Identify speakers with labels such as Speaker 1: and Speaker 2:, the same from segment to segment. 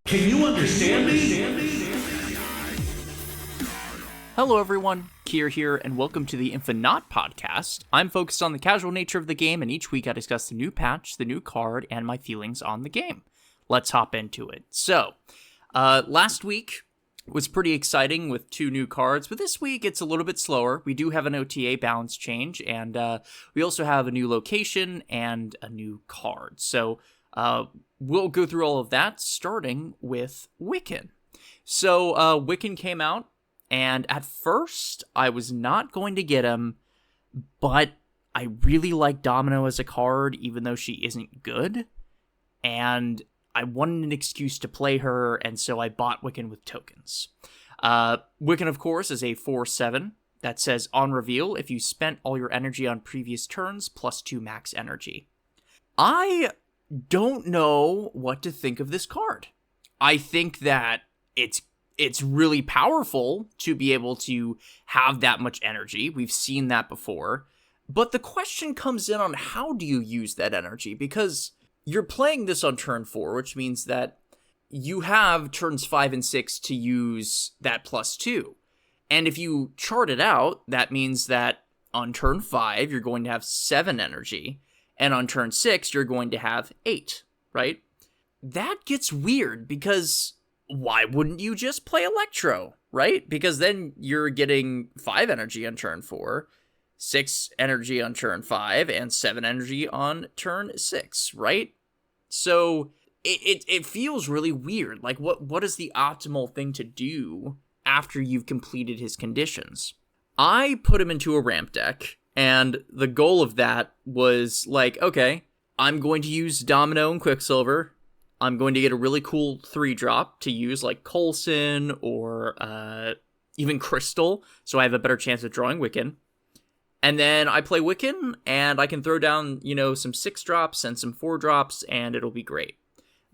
Speaker 1: Can you understand me?
Speaker 2: Hello everyone, Kier here, and welcome to the InfiNOT Podcast. I'm focused on the casual nature of the game, and each week I discuss the new patch, the new card, and my feelings on the game. Let's hop into it. So, last week was pretty exciting with 2 new cards, but this week it's a little bit slower. We do have an OTA balance change, and we also have a new location and a new card. So, we'll go through all of that, starting with Wiccan. So, Wiccan came out, and at first, I was not going to get him, but I really like Domino as a card, even though she isn't good, and I wanted an excuse to play her, and so I bought Wiccan with tokens. Wiccan, of course, is a 4/7 that says, on reveal, if you spent all your energy on previous turns, plus 2 max energy. I don't know what to think of this card. I think that it's really powerful to be able to have that much energy. We've seen that before. But the question comes in on how do you use that energy? Because you're playing this on turn 4, which means that you have turns 5 and 6 to use that plus 2. And if you chart it out, that means that on turn 5, you're going to have 7 energy. And on turn 6, you're going to have 8, right? That gets weird because why wouldn't you just play Electro, right? Because then you're getting 5 energy on turn 4, 6 energy on turn 5, and 7 energy on turn 6, right? So it feels really weird. Like, what is the optimal thing to do after you've completed his conditions? I put him into a ramp deck, and the goal of that was like, okay, I'm going to use Domino and Quicksilver. I'm going to get a really cool 3-drop to use, like Coulson or even Crystal, so I have a better chance of drawing Wiccan. And then I play Wiccan, and I can throw down, some 6-drops and some 4-drops, and it'll be great.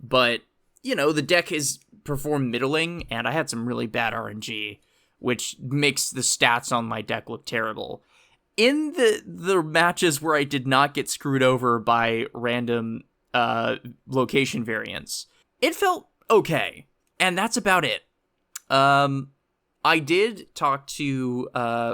Speaker 2: But, the deck is performed middling, and I had some really bad RNG, which makes the stats on my deck look terrible. In the matches where I did not get screwed over by random location variants, it felt okay, and that's about it. I did talk to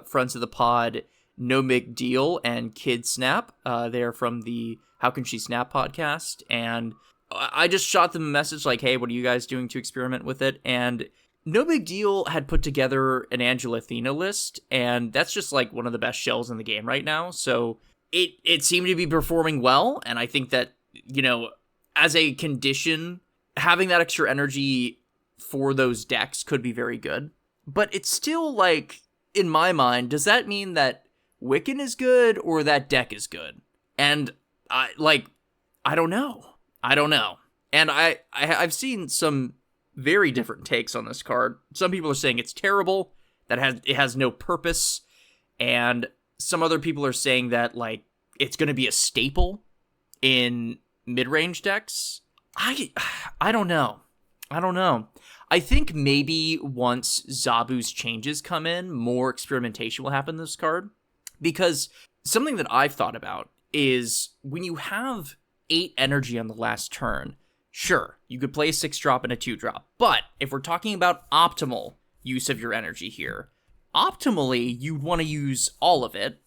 Speaker 2: friends of the pod, No Big Deal and Kid Snap. They're from the How Can She Snap podcast, and I just shot them a message like, hey, what are you guys doing to experiment with it? And No Big Deal had put together an Angela Athena list, and that's just like one of the best shells in the game right now. So it seemed to be performing well, and I think that, as a condition, having that extra energy for those decks could be very good. But it's still like, in my mind, does that mean that Wiccan is good or that deck is good? And I don't know. And I've seen some very different takes on this card. Some people are saying it's terrible, that it has no purpose, and some other people are saying that like it's going to be a staple in mid-range decks. I don't know. I think maybe once Zabu's changes come in, more experimentation will happen in this card. Because something that I've thought about is when you have 8 energy on the last turn, sure, you could play a 6-drop and a 2-drop. But if we're talking about optimal use of your energy here, optimally, you want to use all of it.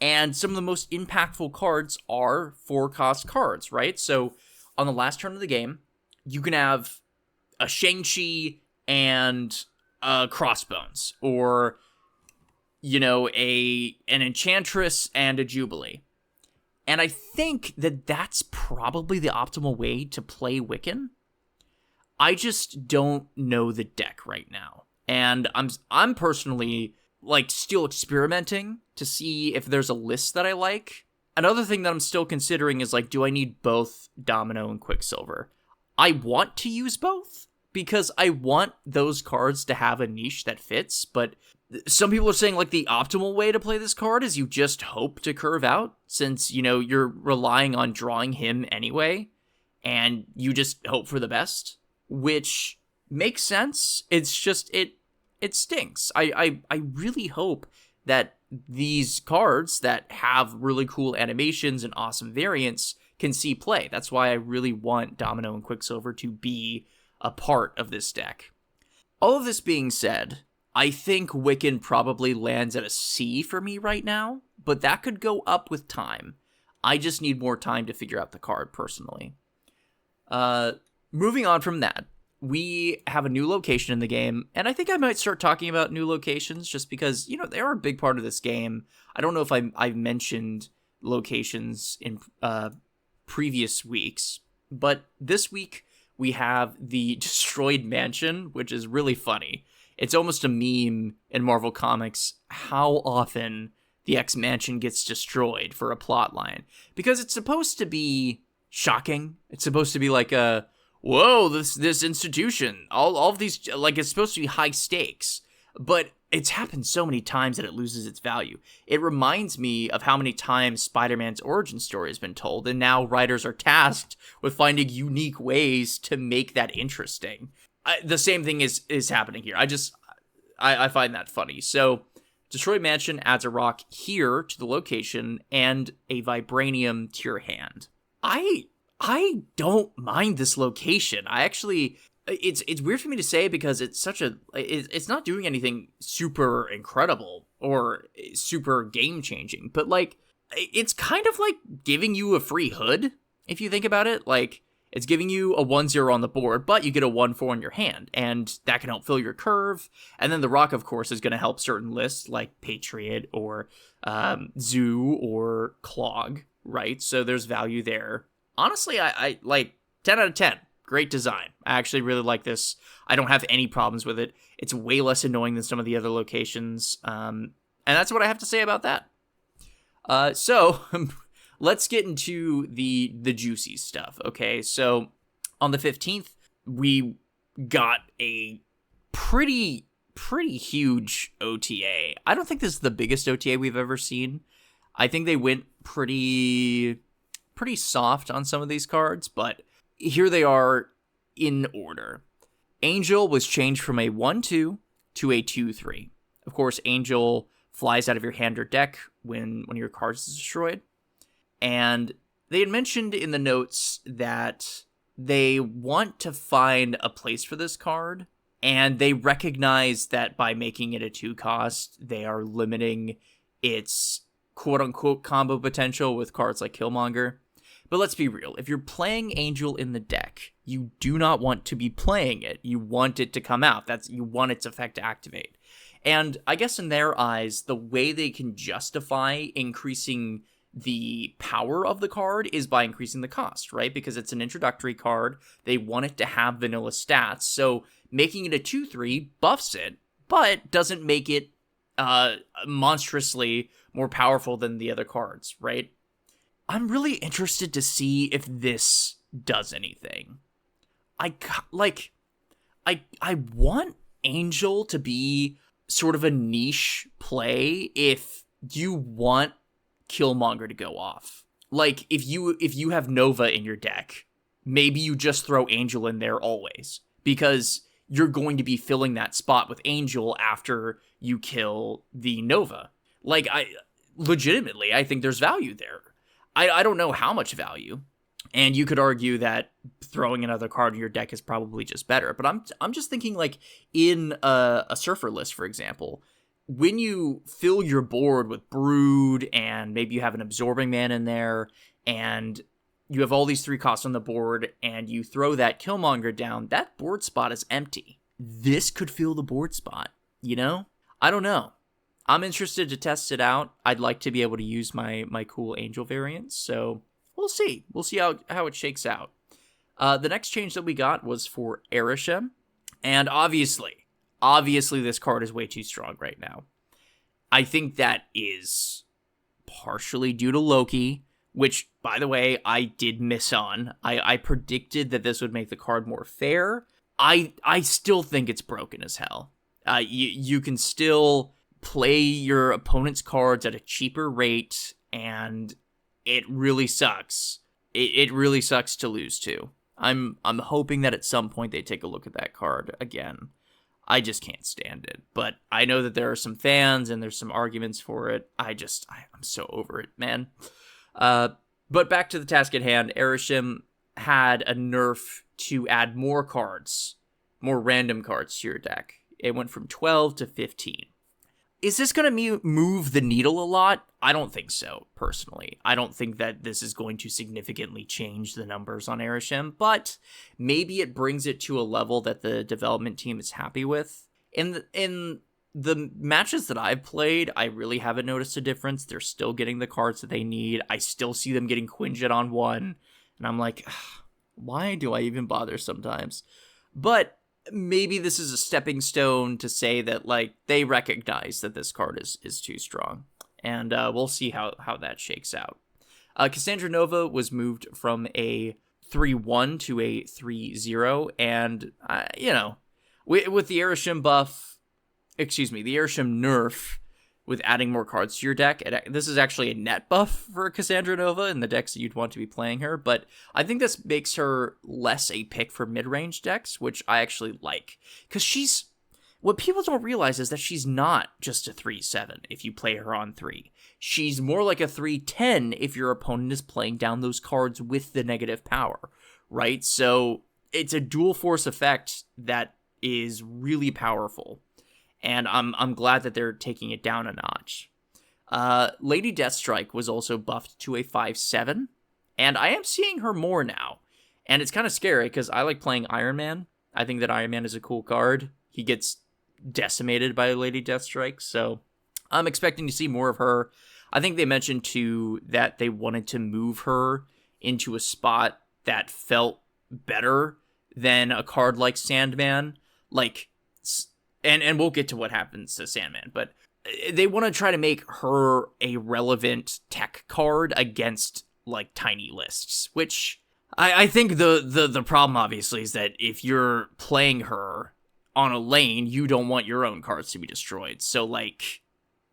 Speaker 2: And some of the most impactful cards are 4-cost cards, right? So on the last turn of the game, you can have a Shang-Chi and a Crossbones, or, an Enchantress and a Jubilee. And I think that that's probably the optimal way to play Wiccan. I just don't know the deck right now. And I'm personally still experimenting to see if there's a list that I like. Another thing that I'm still considering is do I need both Domino and Quicksilver? I want to use both because I want those cards to have a niche that fits, but some people are saying the optimal way to play this card is you just hope to curve out, since you're relying on drawing him anyway, and you just hope for the best, which makes sense. It's just it stinks. I really hope that these cards that have really cool animations and awesome variants can see play. That's why I really want Domino and Quicksilver to be a part of this deck. All of this being said, I think Wiccan probably lands at a C for me right now, but that could go up with time. I just need more time to figure out the card personally. Moving on from that, we have a new location in the game, and I think I might start talking about new locations just because, they are a big part of this game. I don't know if I've mentioned locations in previous weeks, but this week we have the Destroyed Mansion, which is really funny. It's almost a meme in Marvel Comics how often the X-Mansion gets destroyed for a plot line. Because it's supposed to be shocking. It's supposed to be like a, whoa, this institution, all of these, like, it's supposed to be high stakes. But it's happened so many times that it loses its value. It reminds me of how many times Spider-Man's origin story has been told, and now writers are tasked with finding unique ways to make that interesting. The same thing is happening here. I find that funny. So, Destroyed Mansion adds a rock here to the location and a vibranium to your hand. I don't mind this location. I actually, it's weird for me to say because it's not doing anything super incredible or super game changing, but like, it's kind of like giving you a free hood if you think about it. Like, it's giving you a 1/0 on the board, but you get a 1/4 in your hand, and that can help fill your curve. And then the rock, of course, is going to help certain lists like Patriot or Zoo or Clog, right? So there's value there. Honestly, I like 10 out of 10. Great design. I actually really like this. I don't have any problems with it. It's way less annoying than some of the other locations. And that's what I have to say about that. So let's get into the juicy stuff, okay? So on the 15th, we got a pretty huge OTA. I don't think this is the biggest OTA we've ever seen. I think they went pretty soft on some of these cards, but here they are in order. Angel was changed from a 1/2 to a 2/3. Of course, Angel flies out of your hand or deck when your card is destroyed. And they had mentioned in the notes that they want to find a place for this card, and they recognize that by making it a 2 cost, they are limiting its quote-unquote combo potential with cards like Killmonger. But let's be real, if you're playing Angel in the deck, you do not want to be playing it. You want it to come out. You want its effect to activate. And I guess in their eyes, the way they can justify increasing the power of the card is by increasing the cost, right? Because it's an introductory card. They want it to have vanilla stats. So making it a 2/3 buffs it, but doesn't make it monstrously more powerful than the other cards, right? I'm really interested to see if this does anything. I want Angel to be sort of a niche play if you want Killmonger to go off. Like, if you have Nova in your deck, maybe you just throw Angel in there always, because you're going to be filling that spot with Angel after you kill the Nova. Like, legitimately, I think there's value there. I don't know how much value, and you could argue that throwing another card in your deck is probably just better, but I'm just thinking, like, in a Surfer list, for example, when you fill your board with Brood, and maybe you have an Absorbing Man in there, and you have all these 3 costs on the board, and you throw that Killmonger down, that board spot is empty. This could fill the board spot, you know? I don't know. I'm interested to test it out. I'd like to be able to use my cool Angel variants, so we'll see. We'll see how it shakes out. The next change that we got was for Arishem, and obviously this card is way too strong right now. I think that is partially due to Loki, which, by the way, I did miss on. I predicted that this would make the card more fair. I still think it's broken as hell. You can still play your opponent's cards at a cheaper rate, and it really sucks. It really sucks to lose to. I'm hoping that at some point they take a look at that card again. I just can't stand it. But I know that there are some fans and there's some arguments for it. I'm so over it, man. But back to the task at hand. Arishem, had a nerf to add more cards, more random cards to your deck. It went from 12 to 15. Is this going to move the needle a lot? I don't think so, personally. I don't think that this is going to significantly change the numbers on Arishem, but maybe it brings it to a level that the development team is happy with. In the matches that I've played, I really haven't noticed a difference. They're still getting the cards that they need. I still see them getting Quinjet on 1, and I'm like, why do I even bother sometimes? But maybe this is a stepping stone to say that, like, they recognize that this card is too strong. And we'll see how that shakes out. Cassandra Nova was moved from a 3-1 to a 3-0. And, with the Arishem the Arishem nerf, with adding more cards to your deck, this is actually a net buff for Cassandra Nova in the decks that you'd want to be playing her, but I think this makes her less a pick for mid-range decks, which I actually like, because what people don't realize is that she's not just a 3-7 if you play her on 3. She's more like a 3-10 if your opponent is playing down those cards with the negative power, right? So it's a dual force effect that is really powerful. And I'm glad that they're taking it down a notch. Lady Deathstrike was also buffed to a 5-7, and I am seeing her more now. And it's kind of scary, because I like playing Iron Man. I think that Iron Man is a cool card. He gets decimated by Lady Deathstrike, so I'm expecting to see more of her. I think they mentioned, too, that they wanted to move her into a spot that felt better than a card like Sandman. Like... And we'll get to what happens to Sandman, but they want to try to make her a relevant tech card against, like, tiny lists, which I think the problem, obviously, is that if you're playing her on a lane, you don't want your own cards to be destroyed. So, like,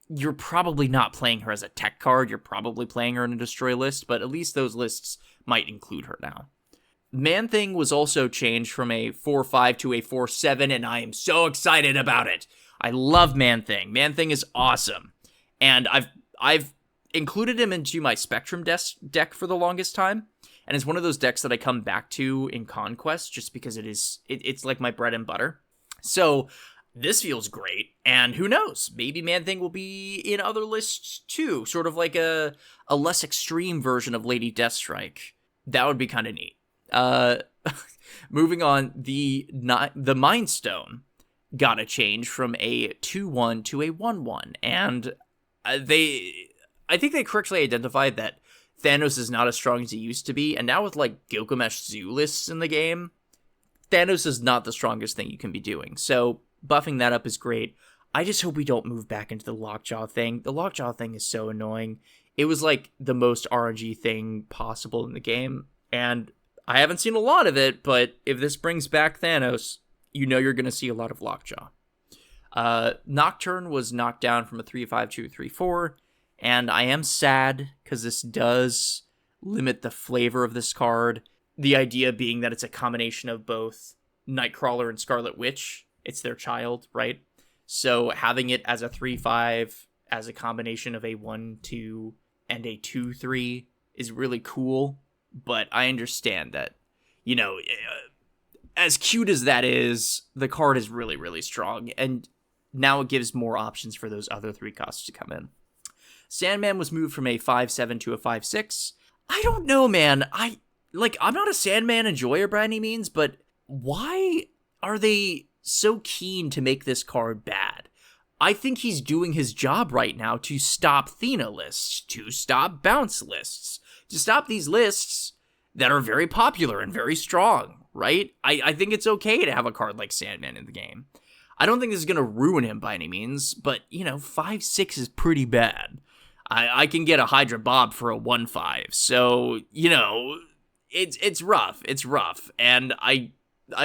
Speaker 2: you're probably not playing her as a tech card. You're probably playing her in a destroy list, but at least those lists might include her now. Man-Thing was also changed from a 4-5 to a 4-7, and I am so excited about it. I love Man-Thing. Man-Thing is awesome. And I've included him into my Spectrum deck for the longest time, and it's one of those decks that I come back to in Conquest just because it's like my bread and butter. So this feels great, and who knows? Maybe Man-Thing will be in other lists too, sort of like a less extreme version of Lady Deathstrike. That would be kind of neat. Moving on, the Mind Stone got a change from a 2-1 to a 1-1, and I think they correctly identified that Thanos is not as strong as he used to be, and now with, like, Gilgamesh Zoo lists in the game, Thanos is not the strongest thing you can be doing, so buffing that up is great. I just hope we don't move back into the Lockjaw thing. The Lockjaw thing is so annoying. It was, like, the most RNG thing possible in the game, and I haven't seen a lot of it, but if this brings back Thanos, you know you're going to see a lot of Lockjaw. Nocturne was knocked down from a 3-5 to a 3-4, and I am sad because this does limit the flavor of this card. The idea being that it's a combination of both Nightcrawler and Scarlet Witch. It's their child, right? So having it as a 3-5, as a combination of a 1-2 and a 2-3 is really cool. But I understand that, as cute as that is, the card is really, really strong. And now it gives more options for those other 3 costs to come in. Sandman was moved from a 5-7 to a 5-6. I don't know, man. I'm not a Sandman enjoyer by any means, but why are they so keen to make this card bad? I think he's doing his job right now to stop Thena lists, to stop bounce lists, to stop these lists that are very popular and very strong, right? I think it's okay to have a card like Sandman in the game. I don't think this is going to ruin him by any means, but, 5-6 is pretty bad. I can get a Hydra Bob for a 1-5, so, it's rough. It's rough, and I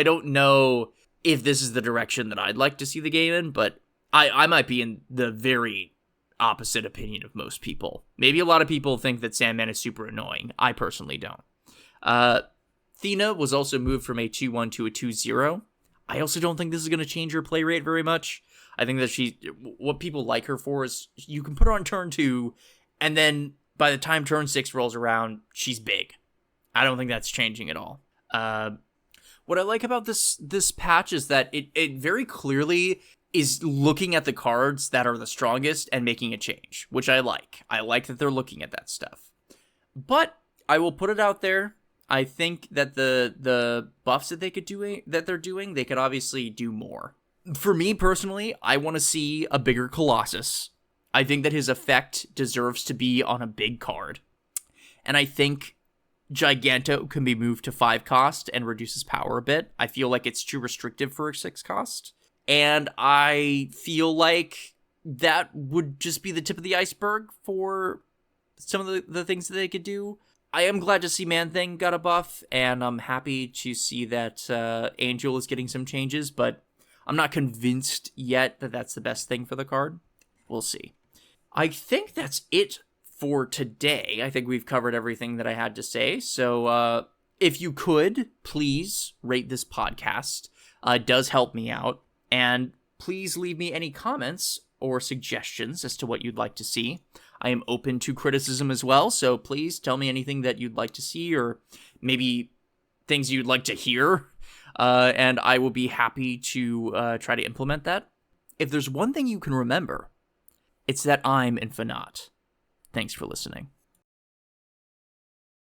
Speaker 2: don't know if this is the direction that I'd like to see the game in, but I might be in the very opposite opinion of most people. Maybe a lot of people think that Sandman is super annoying. I personally don't. Thena was also moved from a 2-1 to a 2-0. I also don't think this is going to change her play rate very much. I think that what people like her for is you can put her on turn 2, and then by the time turn 6 rolls around, she's big. I don't think that's changing at all. What I like about this patch is that it very clearly is looking at the cards that are the strongest and making a change, which I like. I like that they're looking at that stuff. But I will put it out there. I think that the buffs that they're doing, they could obviously do more. For me personally, I want to see a bigger Colossus. I think that his effect deserves to be on a big card. And I think Giganto can be moved to 5 cost and reduces power a bit. I feel like it's too restrictive for a 6 cost. And I feel like that would just be the tip of the iceberg for some of the things that they could do. I am glad to see Man-Thing got a buff, and I'm happy to see that Angel is getting some changes, but I'm not convinced yet that that's the best thing for the card. We'll see. I think that's it for today. I think we've covered everything that I had to say. So if you could, please rate this podcast. It does help me out. And please leave me any comments or suggestions as to what you'd like to see. I am open to criticism as well. So please tell me anything that you'd like to see, or maybe things you'd like to hear. And I will be happy to try to implement that. If there's one thing you can remember, it's that I'm InfiNOT. Thanks for listening.